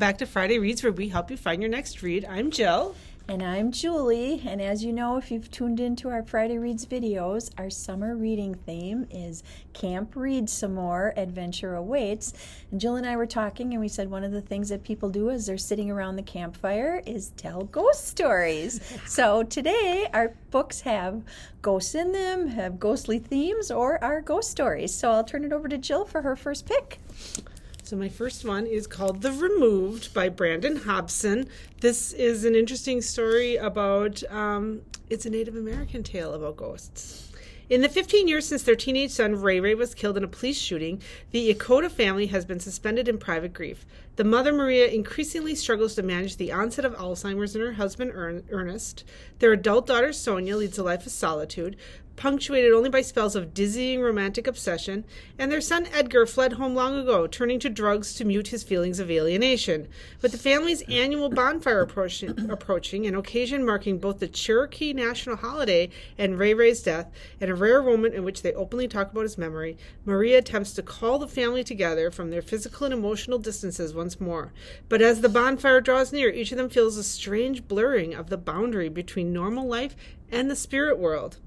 back to Friday Reads, where we help you find your next read. I'm Jill. And I'm Julie, and as you know, if you've tuned into our Friday Reads videos, our summer reading theme is Camp Read Some More, Adventure Awaits. And Jill and I were talking, and we said one of the things that people do as they're sitting around the campfire is tell ghost stories. So today, our books have ghosts in them, have ghostly themes, or are ghost stories. So I'll turn it over to Jill for her first pick. So my first one is called The Removed by Brandon Hobson. This is an interesting story about, it's a Native American tale about ghosts. In the 15 years since their teenage son Ray Ray was killed in a police shooting, the Yakota family has been suspended in private grief. The mother, Maria, increasingly struggles to manage the onset of Alzheimer's in her husband, Ernest. Their adult daughter, Sonia, leads a life of solitude, punctuated only by spells of dizzying romantic obsession, and their son Edgar fled home long ago, turning to drugs to mute his feelings of alienation. With the family's annual bonfire approaching, an occasion marking both the Cherokee national holiday and Ray Ray's death, and a rare moment in which they openly talk about his memory, Maria attempts to call the family together from their physical and emotional distances once more. But as the bonfire draws near, each of them feels a strange blurring of the boundary between normal life and the spirit world.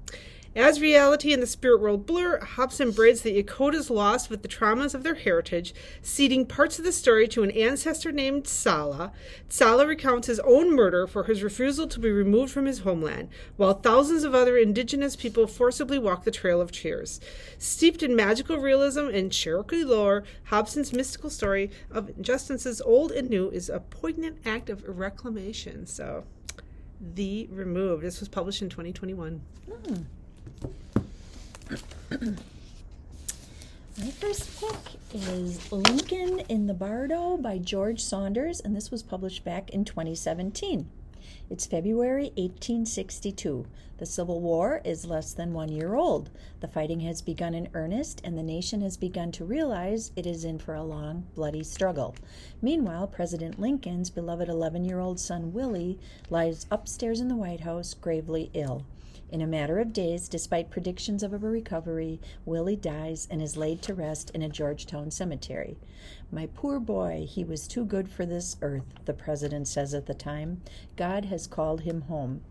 As reality and the spirit world blur, Hobson braids the Yakota's lost with the traumas of their heritage, ceding parts of the story to an ancestor named Sala. Sala recounts his own murder for his refusal to be removed from his homeland, while thousands of other indigenous people forcibly walk the Trail of Tears. Steeped in magical realism and Cherokee lore, Hobson's mystical story of injustices old and new is a poignant act of reclamation. So, The Removed. This was published in 2021. My first pick is Lincoln in the Bardo by George Saunders, and this was published back in 2017. It's February 1862. The Civil War is less than 1 year old. The fighting has begun in earnest, and the nation has begun to realize it is in for a long, bloody struggle. Meanwhile, President Lincoln's beloved 11-year-old son Willie lies upstairs in the White House, gravely ill. In a matter of days, despite predictions of a recovery, Willie dies and is laid to rest in a Georgetown cemetery. "My poor boy, he was too good for this earth," the president says at the time. "God has called him home."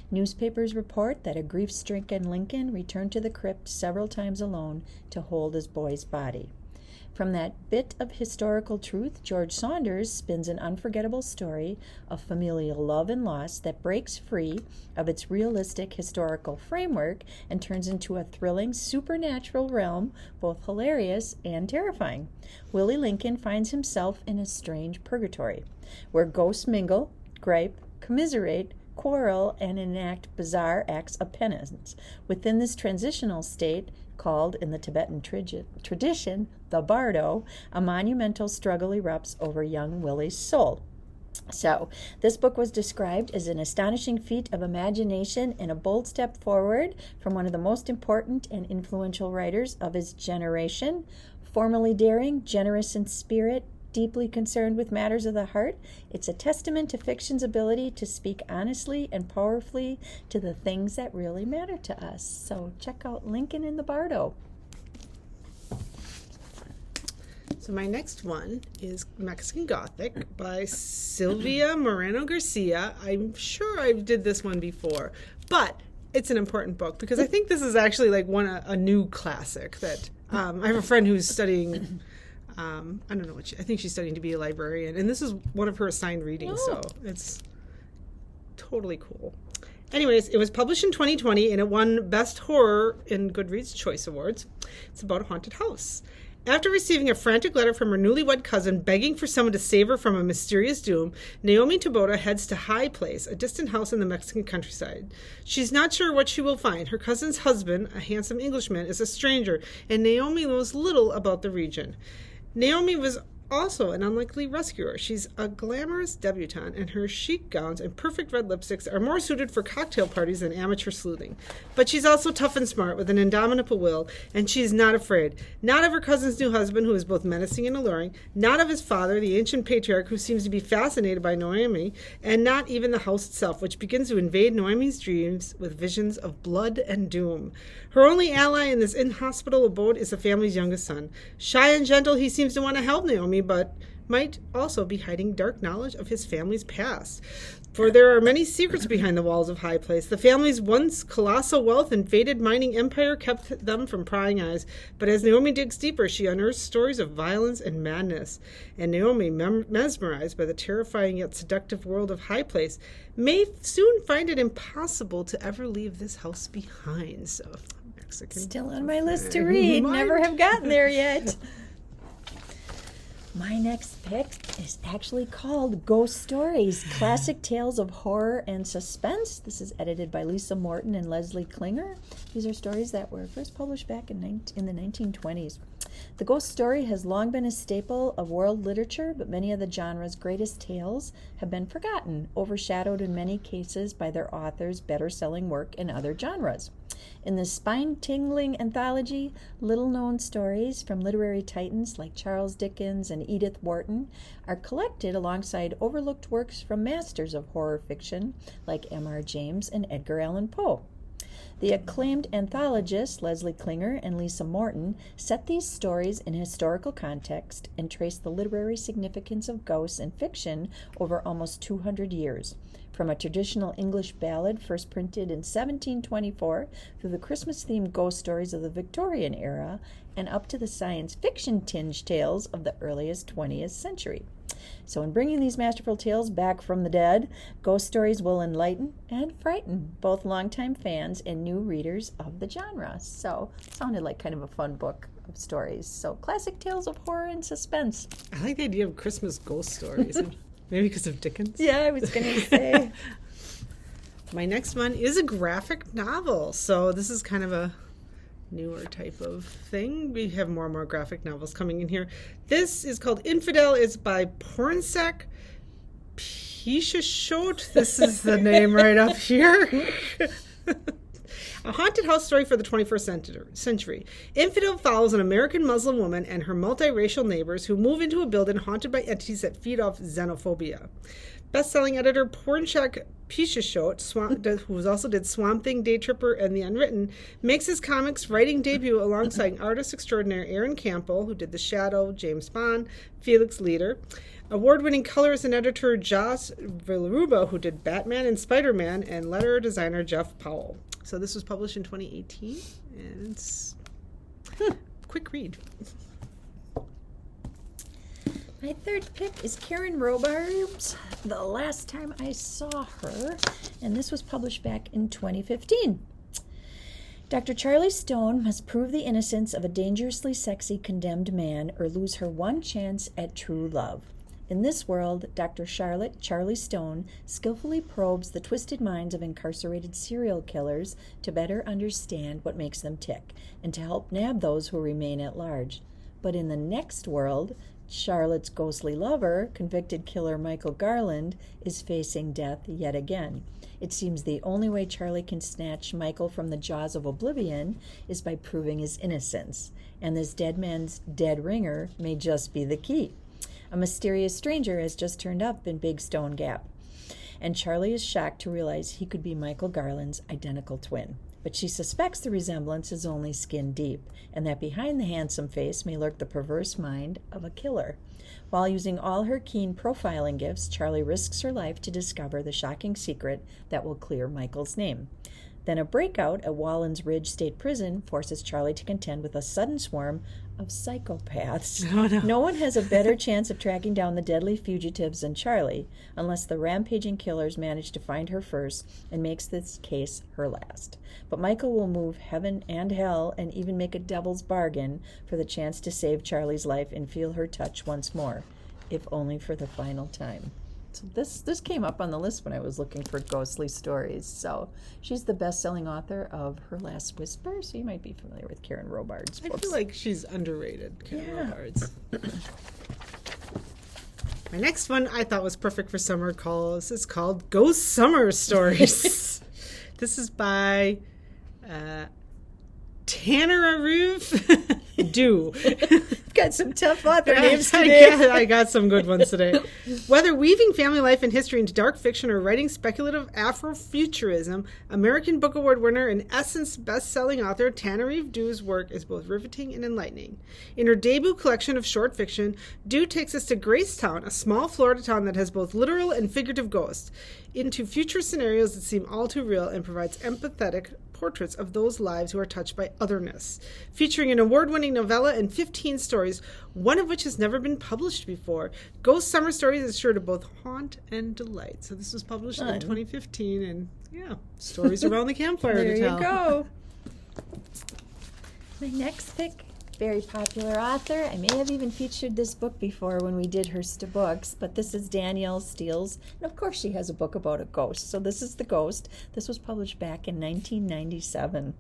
Newspapers report that a grief-stricken Lincoln returned to the crypt several times alone to hold his boy's body. From that bit of historical truth, George Saunders spins an unforgettable story of familial love and loss that breaks free of its realistic historical framework and turns into a thrilling supernatural realm, both hilarious and terrifying. Willie Lincoln finds himself in a strange purgatory, where ghosts mingle, gripe, commiserate, quarrel, and enact bizarre acts of penance. Within this transitional state, called in the Tibetan tradition the Bardo, a monumental struggle erupts over young Willie's soul. So, this book was described as an astonishing feat of imagination and a bold step forward from one of the most important and influential writers of his generation. Formally daring, generous in spirit, deeply concerned with matters of the heart, it's a testament to fiction's ability to speak honestly and powerfully to the things that really matter to us. So check out Lincoln in the Bardo. So my next one is Mexican Gothic by Silvia Moreno Garcia. I'm sure I did this one before, but it's an important book because I think this is actually like a new classic that I have a friend who's studying. I don't know I think she's studying to be a librarian, and this is one of her assigned readings, so it's totally cool. Anyways, it was published in 2020, and it won Best Horror in Goodreads Choice Awards. It's about a haunted house. After receiving a frantic letter from her newlywed cousin begging for someone to save her from a mysterious doom, Naomi Taboada heads to High Place, a distant house in the Mexican countryside. She's not sure what she will find. Her cousin's husband, a handsome Englishman, is a stranger, and Naomi knows little about the region. Naomi was also an unlikely rescuer. She's a glamorous debutante, and her chic gowns and perfect red lipsticks are more suited for cocktail parties than amateur sleuthing. But she's also tough and smart with an indomitable will, and she's not afraid. Not of her cousin's new husband, who is both menacing and alluring, not of his father, the ancient patriarch, who seems to be fascinated by Naomi, and not even the house itself, which begins to invade Naomi's dreams with visions of blood and doom. Her only ally in this inhospitable abode is the family's youngest son. Shy and gentle, he seems to want to help Naomi, but might also be hiding dark knowledge of his family's past. For there are many secrets behind the walls of High Place. The family's once colossal wealth and fated mining empire kept them from prying eyes. But as Naomi digs deeper, she unearths stories of violence and madness. And Naomi, mesmerized by the terrifying yet seductive world of High Place, may soon find it impossible to ever leave this house behind. So, Mexican. Still on my list to read. Never have gotten there yet. My next pick is actually called Ghost Stories, Classic Tales of Horror and Suspense. This is edited by Lisa Morton and Leslie Klinger. These are stories that were first published back in the 1920s. The ghost story has long been a staple of world literature, but many of the genre's greatest tales have been forgotten, overshadowed in many cases by their authors' better-selling work in other genres. In this spine-tingling anthology, little-known stories from literary titans like Charles Dickens and Edith Wharton are collected alongside overlooked works from masters of horror fiction like M.R. James and Edgar Allan Poe. The acclaimed anthologists Leslie Klinger and Lisa Morton set these stories in historical context and trace the literary significance of ghosts in fiction over almost 200 years. From a traditional English ballad first printed in 1724 through the Christmas-themed ghost stories of the Victorian era and up to the science fiction-tinged tales of the earliest 20th century. So in bringing these masterful tales back from the dead, ghost stories will enlighten and frighten both longtime fans and new readers of the genre. So it sounded like kind of a fun book of stories. So classic tales of horror and suspense. I like the idea of Christmas ghost stories. Maybe because of Dickens. Yeah, I was going to say. My next one is a graphic novel. So this is kind of a newer type of thing. We have more and more graphic novels coming in here. This is called Infidel. It's by Pornsak Pishashot. This is the name right up here. A haunted house story for the 21st century. Infidel follows an American Muslim woman and her multiracial neighbors who move into a building haunted by entities that feed off xenophobia. Best-selling editor Pornsak Pishashot, who also did Swamp Thing, Day Tripper, and The Unwritten, makes his comics writing debut alongside artist extraordinaire Aaron Campbell, who did The Shadow, James Bond, Felix Leiter, award-winning colorist and editor Joss Villaruba, who did Batman and Spider-Man, and letterer designer Jeff Powell. So this was published in 2018, and it's quick read. My third pick is Karen Robards, The Last Time I Saw Her, and this was published back in 2015. Dr. Charlie Stone must prove the innocence of a dangerously sexy condemned man or lose her one chance at true love. In this world, Dr. Charlie Stone skillfully probes the twisted minds of incarcerated serial killers to better understand what makes them tick and to help nab those who remain at large. But in the next world, Charlotte's ghostly lover, convicted killer Michael Garland, is facing death yet again. It seems the only way Charlie can snatch Michael from the jaws of oblivion is by proving his innocence, and this dead man's dead ringer may just be the key. A mysterious stranger has just turned up in Big Stone Gap, and Charlie is shocked to realize he could be Michael Garland's identical twin. But she suspects the resemblance is only skin deep, and that behind the handsome face may lurk the perverse mind of a killer. While using all her keen profiling gifts, Charlie risks her life to discover the shocking secret that will clear Michael's name. Then a breakout at Wallens Ridge State Prison forces Charlie to contend with a sudden swarm of psychopaths. Oh, no. No one has a better chance of tracking down the deadly fugitives than Charlie, unless the rampaging killers manage to find her first and makes this case her last. But Michael will move heaven and hell and even make a devil's bargain for the chance to save Charlie's life and feel her touch once more, if only for the final time. So this came up on the list when I was looking for ghostly stories. So she's the best-selling author of Her Last Whisper, so you might be familiar with Karen Robards' books. I feel like she's underrated, Karen Robards. My next one I thought was perfect for summer calls. It's called Ghost Summer Stories. This is by Tanner Aruf. got some tough author Yeah, names today. I got some good ones today. Whether weaving family life and history into dark fiction or writing speculative Afrofuturism, American Book Award winner and Essence best-selling author Tananarive Dew's work is both riveting and enlightening. In her debut collection of short fiction, Dew takes us to Gracetown, a small Florida town that has both literal and figurative ghosts, into future scenarios that seem all too real, and provides empathetic portraits of those lives who are touched by otherness. Featuring an award-winning novella and 15 stories, one of which has never been published before, Ghost Summer Stories is sure to both haunt and delight. So this was published in 2015, and yeah, stories around the campfire There to you tell. go. My next pick, very popular author. I may have even featured this book before when we did Hearst to Books, but this is Danielle Steele's, and of course she has a book about a ghost. So this is The Ghost. This was published back in 1997.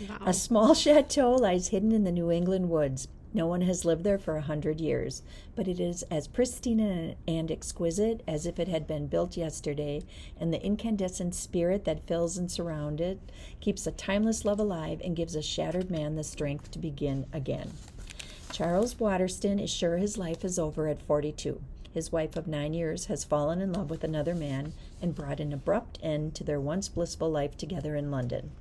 Wow. A small chateau lies hidden in the New England woods. No one has lived there for 100 years, but it is as pristine and exquisite as if it had been built yesterday, and the incandescent spirit that fills and surrounds it keeps a timeless love alive and gives a shattered man the strength to begin again. Charles Waterston is sure his life is over at 42. His wife of 9 years has fallen in love with another man and brought an abrupt end to their once blissful life together in London.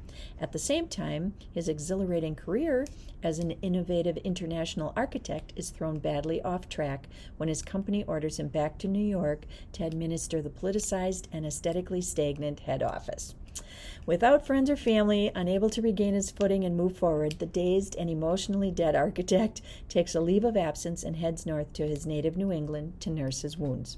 At the same time, his exhilarating career as an innovative international architect is thrown badly off track when his company orders him back to New York to administer the politicized and aesthetically stagnant head office. Without friends or family, unable to regain his footing and move forward, the dazed and emotionally dead architect takes a leave of absence and heads north to his native New England to nurse his wounds.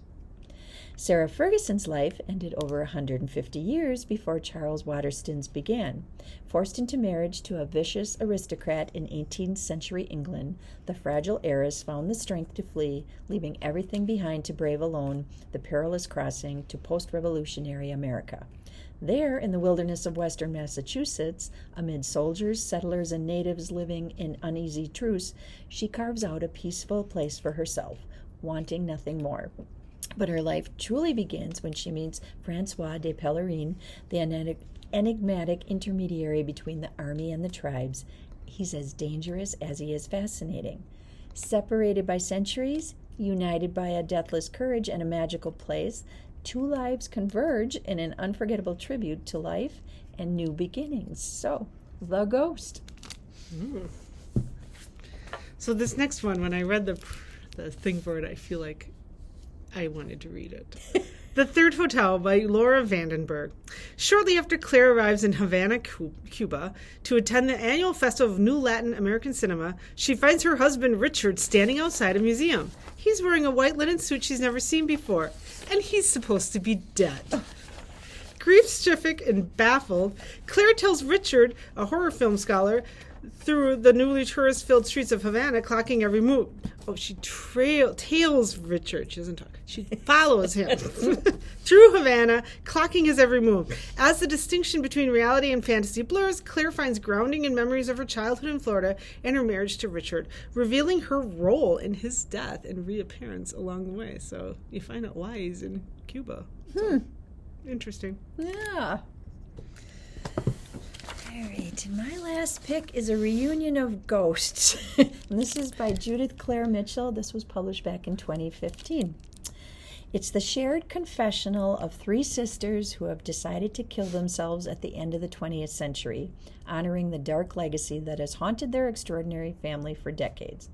Sarah Ferguson's life ended over 150 years before Charles Waterston's began. Forced into marriage to a vicious aristocrat in 18th century England, the fragile heiress found the strength to flee, leaving everything behind to brave alone the perilous crossing to post-revolutionary America. There, in the wilderness of western Massachusetts, amid soldiers, settlers, and natives living in uneasy truce, she carves out a peaceful place for herself, wanting nothing more. But her life truly begins when she meets Francois de Pellerin, the enigmatic intermediary between the army and the tribes. He's as dangerous as he is fascinating. Separated by centuries, united by a deathless courage and a magical place, two lives converge in an unforgettable tribute to life and new beginnings. So, The Ghost. So this next one, when I read the thing for it, I feel like I wanted to read it. The Third Hotel by Laura Vandenberg. Shortly after Claire arrives in Havana, Cuba, to attend the annual festival of New Latin American Cinema, she finds her husband Richard standing outside a museum. He's wearing a white linen suit she's never seen before, and he's supposed to be dead. Grief-stricken and baffled, Claire tells Richard, a horror film scholar, through the newly tourist-filled streets of Havana, clocking every move. Oh, she tails Richard. She doesn't talk. She follows him through Havana, clocking his every move. As the distinction between reality and fantasy blurs, Claire finds grounding in memories of her childhood in Florida and her marriage to Richard, revealing her role in his death and reappearance along the way. So you find out why he's in Cuba. So, interesting. Yeah. All right, my last pick is a reunion of ghosts. And this is by Judith Clare Mitchell. This was published back in 2015. It's the shared confessional of three sisters who have decided to kill themselves at the end of the 20th century, honoring the dark legacy that has haunted their extraordinary family for decades.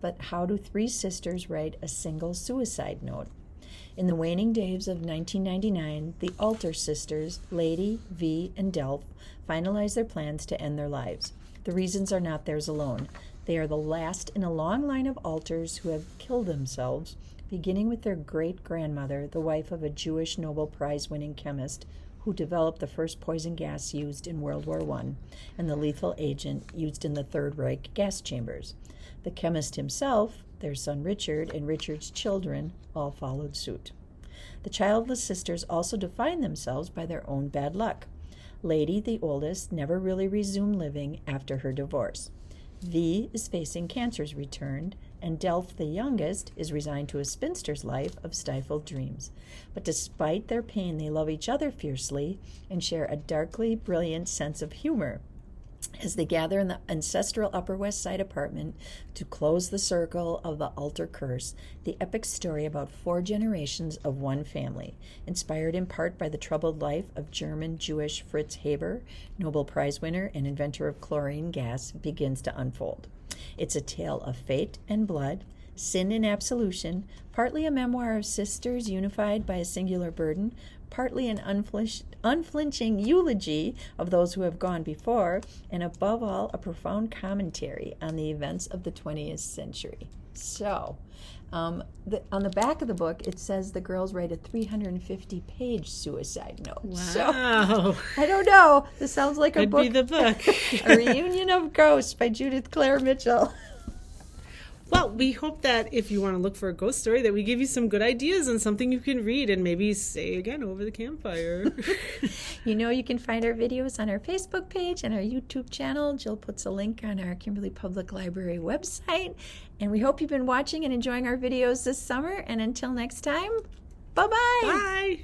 But how do three sisters write a single suicide note? In the waning days of 1999, the Alter sisters, Lady, V, and Delph, finalize their plans to end their lives. The reasons are not theirs alone. They are the last in a long line of Alters who have killed themselves, beginning with their great-grandmother, the wife of a Jewish Nobel Prize-winning chemist who developed the first poison gas used in World War I and the lethal agent used in the Third Reich gas chambers. The chemist himself, their son Richard, and Richard's children all followed suit. The childless sisters also defined themselves by their own bad luck. Lady, the oldest, never really resumed living after her divorce. V is facing cancer's return, and Delph, the youngest, is resigned to a spinster's life of stifled dreams. But despite their pain, they love each other fiercely and share a darkly brilliant sense of humor. As they gather in the ancestral Upper West Side apartment to close the circle of the altar curse, the epic story about 4 generations of one family, inspired in part by the troubled life of German-Jewish Fritz Haber, Nobel Prize winner and inventor of chlorine gas, begins to unfold. It's a tale of fate and blood, sin and absolution, partly a memoir of sisters unified by a singular burden, partly an unflinching eulogy of those who have gone before, and above all, a profound commentary on the events of the 20th century. So, on the back of the book, it says the girls write a 350-page suicide note. Wow. So, I don't know. This sounds like a book. Could be the book. A Reunion of Ghosts by Judith Clare Mitchell. Well, we hope that if you want to look for a ghost story, that we give you some good ideas and something you can read and maybe say again over the campfire. You can find our videos on our Facebook page and our YouTube channel. Jill puts a link on our Kimberly Public Library website. And we hope you've been watching and enjoying our videos this summer. And until next time, bye-bye. Bye.